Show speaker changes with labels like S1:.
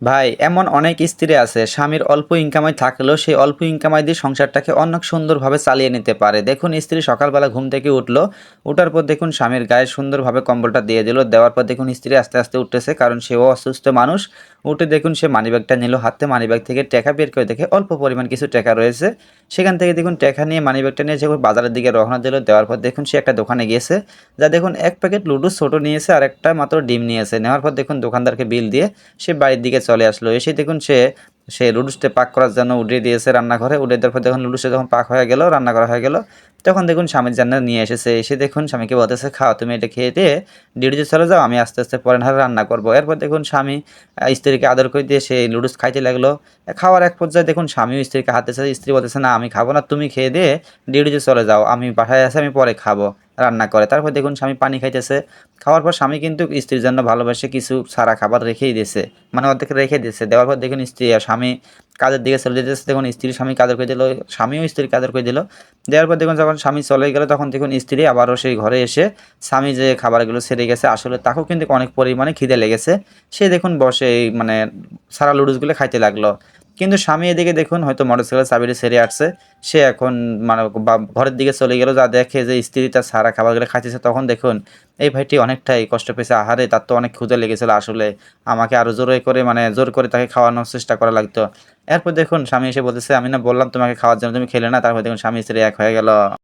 S1: ভাই এমন অনেক স্ত্রী আছে স্বামীর অল্প ইনকামাই থাকলেও সেই অল্প ইনকামাই দিয়ে সংসারটাকে অনেক সুন্দরভাবে চালিয়ে নিতে পারে। দেখুন স্ত্রী সকালবেলা ঘুম থেকে উঠলো, উঠার পর দেখুন স্বামীর গায়ে সুন্দরভাবে কম্বলটা দিয়ে দিল, দেওয়ার পর দেখুন স্ত্রী আস্তে আস্তে উঠতেছে কারণ সেও অসুস্থ মানুষ। উঠে দেখুন সে মানিব্যাগটা নিল হাতে, মানিব্যাগ থেকে টাকা বের করে দেখে অল্প পরিমাণ কিছু টাকা রয়েছে। সেখান থেকে দেখুন টাকা নিয়ে মানিব্যাগটা নিয়ে যখন বাজারের দিকে রওনা দিল, দেওয়ার পর দেখুন সে একটা দোকানে গিয়েছে, যা দেখুন এক প্যাকেট লুডু ছোট নিয়েছে আর একটা মাত্র ডিম নিয়েছে। নেওয়ার পর দেখুন দোকানদারকে বিল দিয়ে সে বাড়ির দিকে চলে আসলো। এসে দেখুন সে সে লুডুসটা পাক করার জন্য উঠিয়ে দিয়েছে রান্নাঘরে। উঠিয়ে দেওয়ার পর দেখুন লুডুসটা যখন পাক হয়ে গেল, রান্না করা হয়ে গেল, তখন দেখুন স্বামীর জন্য নিয়ে এসেছে। এসে দেখুন স্বামীকে বলতেছে, খাও তুমি এটা খেয়ে দিয়ে ডিউটিতে চলে যাও, আমি আস্তে আস্তে পরে না হয় রান্না করবো। এরপর দেখুন স্বামী স্ত্রীকে আদর করে দিয়ে সেই লুডুস খাইতে লাগলো। খাওয়ার এক পর্যায়ে দেখুন স্বামীও স্ত্রীকে হাতেছে, স্ত্রী বলতেছে, না আমি খাবো না, তুমি খেয়ে দিয়ে ডিউটিতে চলে যাও, আমি বাসায় আসি, আমি পরে খাবো রান্না করে। তারপর দেখুন স্বামী পানি খাইতেছে। খাওয়ার পর স্বামী কিন্তু স্ত্রীর জন্য ভালোবাসে কিছু সারা খাবার রেখেই দিয়েছে, মানে অর্ধেক রেখে দিয়েছে। দেওয়ার পর দেখুন স্ত্রী আর স্বামী কাজের দিকে চলে যেতেছে। দেখুন স্ত্রী স্বামী কাজের করে দিল, স্বামীও স্ত্রীর কাজের করে দিল। দেওয়ার পর দেখুন যখন স্বামী চলে গেল, তখন দেখুন স্ত্রী আবারও সেই ঘরে এসে স্বামী যে খাবারগুলো সেরে গেছে, আসলে তাকেও কিন্তু অনেক পরিমাণে খিদে লেগেছে। সে দেখুন বসে এই মানে সারা লুডুসগুলো খাইতে লাগলো। কিন্তু স্বামী এদিকে দেখুন হয়তো মোটরসাইকেলের চাবিটা ছেড়ে আসছে, সে এখন মানে ঘরের দিকে চলে গেল, যা দেখে যে স্ত্রী তার সারা খাবারগুলো খাইতেছে। তখন দেখুন এই ভাইটি অনেকটাই কষ্ট পেয়েছে, আহারে তার তো অনেক ক্ষুধা লেগেছিল, আসলে আমাকে আরো জোরে করে মানে জোর করে তাকে খাওয়ানোর চেষ্টা করা লাগতো। এরপর দেখুন স্বামী এসে বলতেছে, আমি না বললাম তোমাকে খাওয়ার জন্য, তুমি খেলে না। তারপর দেখুন স্বামী স্ত্রী এক হয়ে গেল।